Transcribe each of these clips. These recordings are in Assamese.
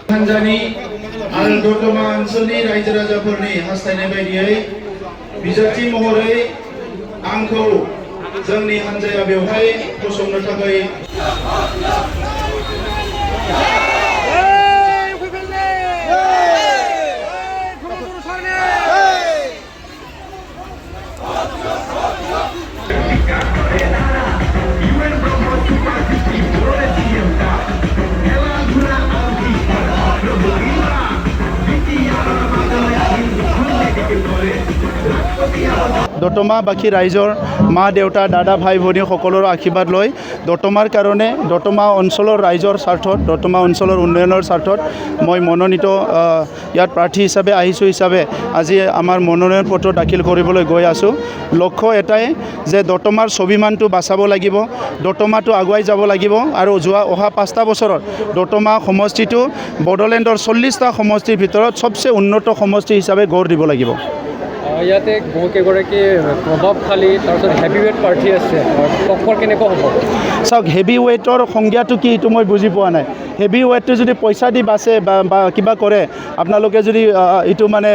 हानजानि आरो दतमा ओनसोलनि रायजो राजाफोरनि हास्थायनाय बायदियै बिजाथि महरै आंखौ जोंनि हानजाया बेवहाय गसंनो थाखाय দতমাবাসী ৰাইজৰ মা দেউতা দাদা ভাই ভনী সকলৰ আশীৰ্বাদ লৈ দতমাৰ কাৰণে দতমা অঞ্চলৰ ৰাইজৰ স্বাৰ্থত দতমা অঞ্চলৰ উন্নয়নৰ স্বাৰ্থত মই মনোনীত ইয়াত প্ৰাৰ্থী হিচাপে আহিছোঁ হিচাপে আজি আমাৰ মনোনয়ন পত্ৰ দাখিল কৰিবলৈ গৈ আছোঁ। লক্ষ্য এটাই যে দতমাৰ স্বাভিমানটো বাচাব লাগিব, দতমাটো আগুৱাই যাব লাগিব আৰু অহা 5টা বছৰত দতমা সমষ্টিটো বড়োলেণ্ডৰ 40টা সমষ্টিৰ ভিতৰত সবচে উন্নত সমষ্টি হিচাপে গঢ় দিব লাগিব। ইয়াতে বহুকেইগৰাকী প্ৰভাৱশালী তাৰপিছত হেভি ৱেইট প্ৰাৰ্থী আছে, টক্কৰ কেনেকুৱা হ'ব? চাওক, হেভি ৱেইটৰ সংজ্ঞাটো কি এইটো মই বুজি পোৱা নাই। হেভি ৱেইটটো যদি পইচা দি বাচে বা কিবা কৰে, আপোনালোকে যদি এইটো মানে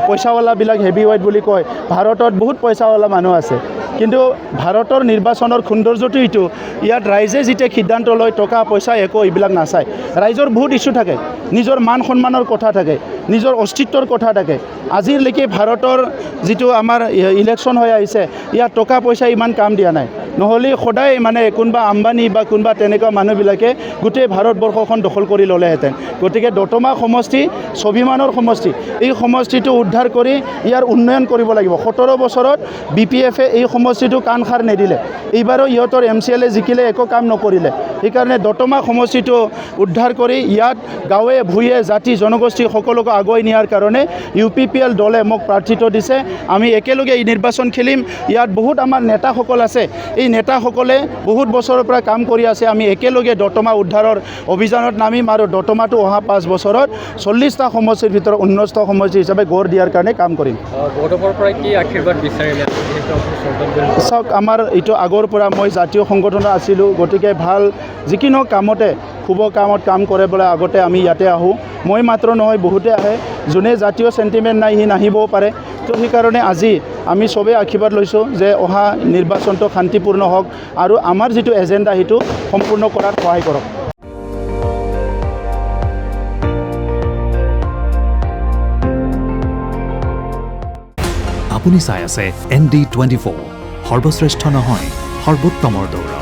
পইচাৱালাবিলাক হেভি ৱেইট বুলি কয়, ভাৰতত বহুত পইচাৱালা মানুহ আছে, কিন্তু ভাৰতৰ নিৰ্বাচনৰ সৌন্দৰ্যটো এইটো, ইয়াত ৰাইজে যেতিয়া সিদ্ধান্ত লয় টকা পইচা একো এইবিলাক নাচায়। ৰাইজৰ বহুত ইছ্যু থাকে, নিজৰ মান সন্মানৰ কথা থাকে, নিজৰ অস্তিত্বৰ কথা থাকে। আজিলৈকে ভাৰতৰ যিটো আমাৰ ইলেকশ্যন হৈ আহিছে, ইয়াত টকা পইচা ইমান কাম দিয়া নাই। নহ'লে সদায় মানে কোনোবা আম্বানী বা কোনোবা তেনেকুৱা মানুহবিলাকে গোটেই ভাৰতবৰ্ষখন দখল কৰি ল'লেহেঁতেন। গতিকে দতমা সমষ্টি স্বাভিমানৰ সমষ্টি, এই সমষ্টিটো উদ্ধাৰ কৰি ইয়াৰ উন্নয়ন কৰিব লাগিব। 17 বছৰত BPF-এ এই সমষ্টিটো কাণ সাৰ নিদিলে, এইবাৰো ইহঁতৰ MCLA জিকিলে একো কাম নকৰিলে। সেইকাৰণে দতমা সমষ্টিটো উদ্ধাৰ কৰি ইয়াত গাঁৱে ভূঞে জাতি জনগোষ্ঠী সকলোকে আগুৱাই নিয়াৰ কাৰণে UPPL দলে মোক প্ৰাৰ্থিত্ব দিছে। আমি একেলগে এই নিৰ্বাচন খেলিম। ইয়াত বহুত আমাৰ নেতাসকল আছে, এই নেতাসকলে বহুত বছৰৰ পৰা কাম কৰি আছে। আমি একেলগে দতমা উদ্ধাৰৰ অভিযানত নামিম আৰু দতমাটো অহা 5 বছৰত 40টা সমষ্টিৰ ভিতৰত উন্নত সমষ্টি হিচাপে গঢ় দিয়াৰ কাৰণে কাম কৰিম। গৌৰৱৰ পৰা কি আশীৰ্বাদ বিচাৰিলে? চাওক, আমাৰ এইটো আগৰ পৰা মই জাতীয় সংগঠনত আছিলোঁ, গতিকে ভাল যিকোনো কামতে শুভ কামত কাম কৰিবলৈ আগতে আমি ইয়াতে আহোঁ। মই মাত্ৰ নহয়, বহুতে আহে, যোনে জাতীয় চেণ্টিমেণ্ট নাই সি নাহিবও পাৰে। তো সেইকাৰণে আজি আমি চবেই আশীৰ্বাদ লৈছোঁ যে অহা নিৰ্বাচনটো শান্তিপূৰ্ণ হওক আৰু আমাৰ যিটো এজেণ্ডা সেইটো সম্পূৰ্ণ কৰাত সহায় কৰক। আপুনি চাই আছে ND24, সৰ্বশ্ৰেষ্ঠ নহয় সৰ্বোত্তমৰ দৌৰ।